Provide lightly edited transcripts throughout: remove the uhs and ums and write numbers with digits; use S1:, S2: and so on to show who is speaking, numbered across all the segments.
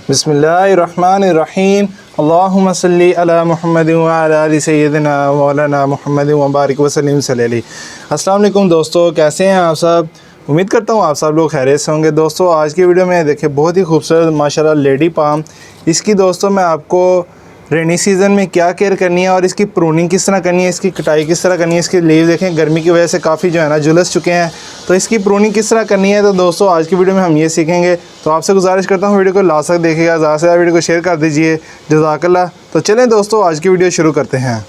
S1: बिस्मिल्लाहिर्रहमानिर्रहीम। अल्लाहुम्मा सल्ली अला मुहम्मद व अला आलि सय्यिदिना मौलाना मुहम्मद व बारिक वसल्लिम सल्लल्लाहु। अस्सलाम वालेकुम दोस्तों, कैसे हैं आप सब? उम्मीद करता हूँ आप सब लोग खैरियत से होंगे। दोस्तों आज की वीडियो में देखिए बहुत ही खूबसूरत माशाल्लाह लेडी पाम। इसकी दोस्तों मैं आपको रेनी सीज़न में क्या केयर करनी है और इसकी प्रूनिंग किस तरह करनी है, इसकी कटाई किस तरह करनी है। इसके लीव देखें गर्मी की वजह से काफ़ी जो है ना झुलस चुके हैं, तो इसकी प्रूनिंग किस तरह करनी है। तो दोस्तों आज की वीडियो में हम ये सीखेंगे। तो आपसे गुजारिश करता हूँ वीडियो को लास्ट तक देखिएगा, ज़्यादा से ज़्यादा वीडियो को शेयर कर दीजिए, जज़ाकल्लाह। तो चलें दोस्तों आज की वीडियो शुरू करते हैं।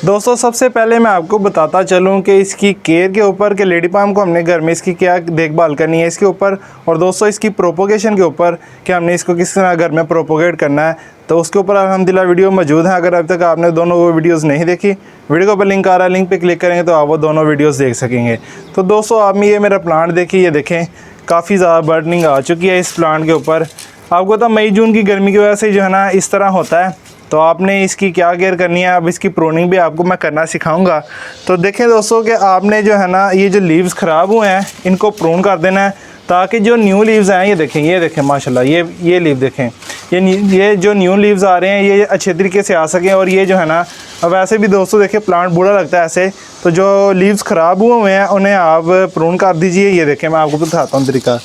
S1: दोस्तों सबसे पहले मैं आपको बताता चलूं कि इसकी केयर के ऊपर कि लेडी पाम को हमने घर में इसकी क्या देखभाल करनी है इसके ऊपर, और दोस्तों इसकी प्रोपोगेशन के ऊपर कि हमने इसको किस तरह घर में प्रोपोगेट करना है, तो उसके ऊपर अल्हम्दुलिल्लाह वीडियो मौजूद है। अगर अब तक आपने दोनों वो वीडियोज़ नहीं देखी, वीडियो के ऊपर लिंक आ रहा है, लिंक पर क्लिक करेंगे तो आप वो दोनों वीडियोज़ देख सकेंगे। तो दोस्तों आप ये मेरा प्लांट देखिए, ये देखें काफ़ी ज़्यादा बर्डनिंग आ चुकी है इस प्लांट के ऊपर। आपको तो मई जून की गर्मी की वजह से जो है ना इस तरह होता है। तो आपने इसकी क्या केयर करनी है, अब इसकी प्रूनिंग भी आपको मैं करना सिखाऊंगा। तो देखें दोस्तों कि आपने जो है ना ये जो लीव्स ख़राब हुए हैं इनको प्रून कर देना है, ताकि जो न्यू लीव्स हैं ये देखें माशाल्लाह ये लीव देखें, ये जो न्यू लीव्स आ रहे हैं ये अच्छे तरीके से आ सकें। और ये जो है ना अब वैसे भी दोस्तों देखिए प्लांट बूढ़ा लगता है ऐसे, तो जो लीव्स ख़राब हुए हैं उन्हें आप प्रून कर दीजिए। ये देखें मैं आपको बताता हूँ तरीका,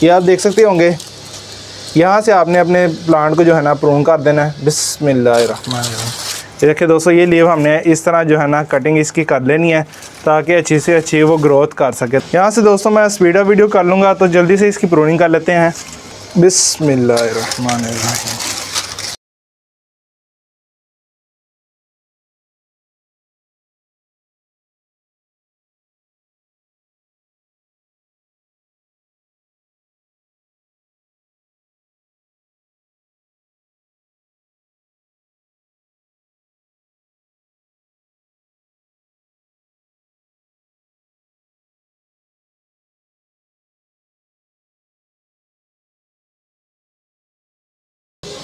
S1: ये आप देख सकते होंगे। यहाँ से आपने अपने प्लांट को जो है ना प्रून कर देना है। बिस्मिल्लाहिर्रहमानिर्रहीम। ये देखिए दोस्तों ये लीव हमने इस तरह जो है ना कटिंग इसकी कर लेनी है, ताकि अच्छी से अच्छी वो ग्रोथ कर सके। यहाँ से दोस्तों मैं स्पीड अप वीडियो कर लूँगा, तो जल्दी से इसकी प्रूनिंग कर लेते हैं। बिस्मिल्लाहिर्रहमानिर्रहीम।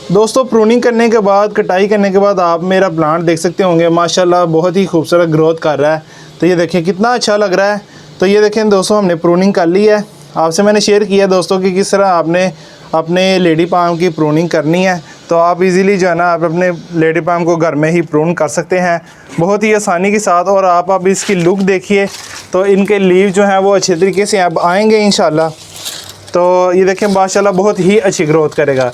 S1: दोस्तों प्रूनिंग करने के बाद, कटाई करने के बाद आप मेरा प्लांट देख सकते होंगे माशाल्लाह बहुत ही खूबसूरत ग्रोथ कर रहा है। तो ये देखें कितना अच्छा लग रहा है। तो ये देखें दोस्तों हमने प्रूनिंग कर ली है। आपसे मैंने शेयर किया दोस्तों कि किस तरह आपने अपने लेडी पाम की प्रूनिंग करनी है। तो आप इजीली जो है ना आप अपने लेडी पाम को घर में ही प्रून कर सकते हैं बहुत ही आसानी के साथ। और आप अब इसकी लुक देखिए, तो इनके लीव जो हैं वो अच्छे तरीके से अब आएँगे इंशाल्लाह। तो ये देखें माशाल्लाह बहुत ही अच्छी ग्रोथ करेगा।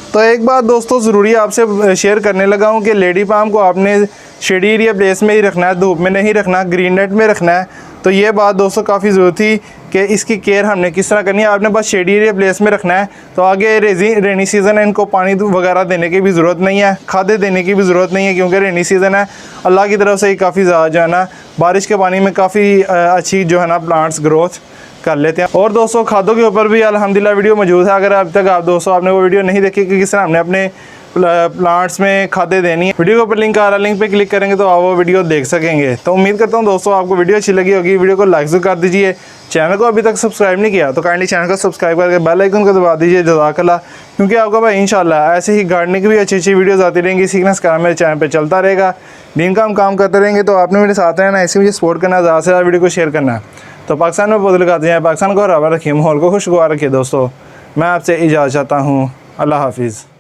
S1: तो एक बात दोस्तों ज़रूरी आपसे शेयर करने लगा हूँ कि लेडी पाम को आपने शेडी एरिया प्लेस में ही रखना है, धूप में नहीं रखना, ग्रीन नेट में रखना है। तो ये बात दोस्तों काफ़ी ज़रूरत थी कि इसकी केयर हमने किस तरह करनी है। आपने बस शेडी एरिया प्लेस में रखना है, तो आगे रेनी सीज़न है, इनको पानी वगैरह देने की भी ज़रूरत नहीं है, खादें देने की भी ज़रूरत नहीं है, क्योंकि रेनी सीज़न है। अल्लाह की तरफ से ही काफ़ी ज़्यादा जो है ना बारिश के पानी में काफ़ी अच्छी जो है ना प्लांट्स ग्रोथ कर लेते हैं। और दोस्तों खादों के ऊपर भी अल्हम्दुलिल्लाह वीडियो मौजूद है। अगर अब तक आप दोस्तों आपने वो वीडियो नहीं देखी कि किस तरह हमने अपने प्लांट्स में खादें देनी है, वीडियो के ऊपर लिंक आ रहा है, लिंक पे क्लिक करेंगे तो आप वो वीडियो देख सकेंगे। तो उम्मीद करता हूँ दोस्तों आपको वीडियो अच्छी लगी होगी। वीडियो को लाइक ज़रूर कर दीजिए। चैनल को अभी तक सब्सक्राइब नहीं किया तो काइंडली चैनल को सब्सक्राइब करके बेल आइकन को दबा दीजिए, जज़ाकल्लाह। क्योंकि आपको भाई इंशाल्लाह ऐसे ही गार्डनिंग की भी अच्छी अच्छी वीडियोज़ आती रहेंगी, सीखना सिखाना मेरे चैनल पर चलता रहेगा, दिन का हम काम करते रहेंगे। तो आपने मेरे साथ रहना, ऐसे मुझे सपोर्ट करना, ज़्यादा से ज़्यादा वीडियो को शेयर करना है। तो पाकिस्तान में पौधे लगाते हैं, पाकिस्तान को हरा भरा रखिए, माहौल को खुशगवार रखिए। दोस्तों मैं आपसे इजाज़त चाहता हूँ। अल्लाह हाफिज़।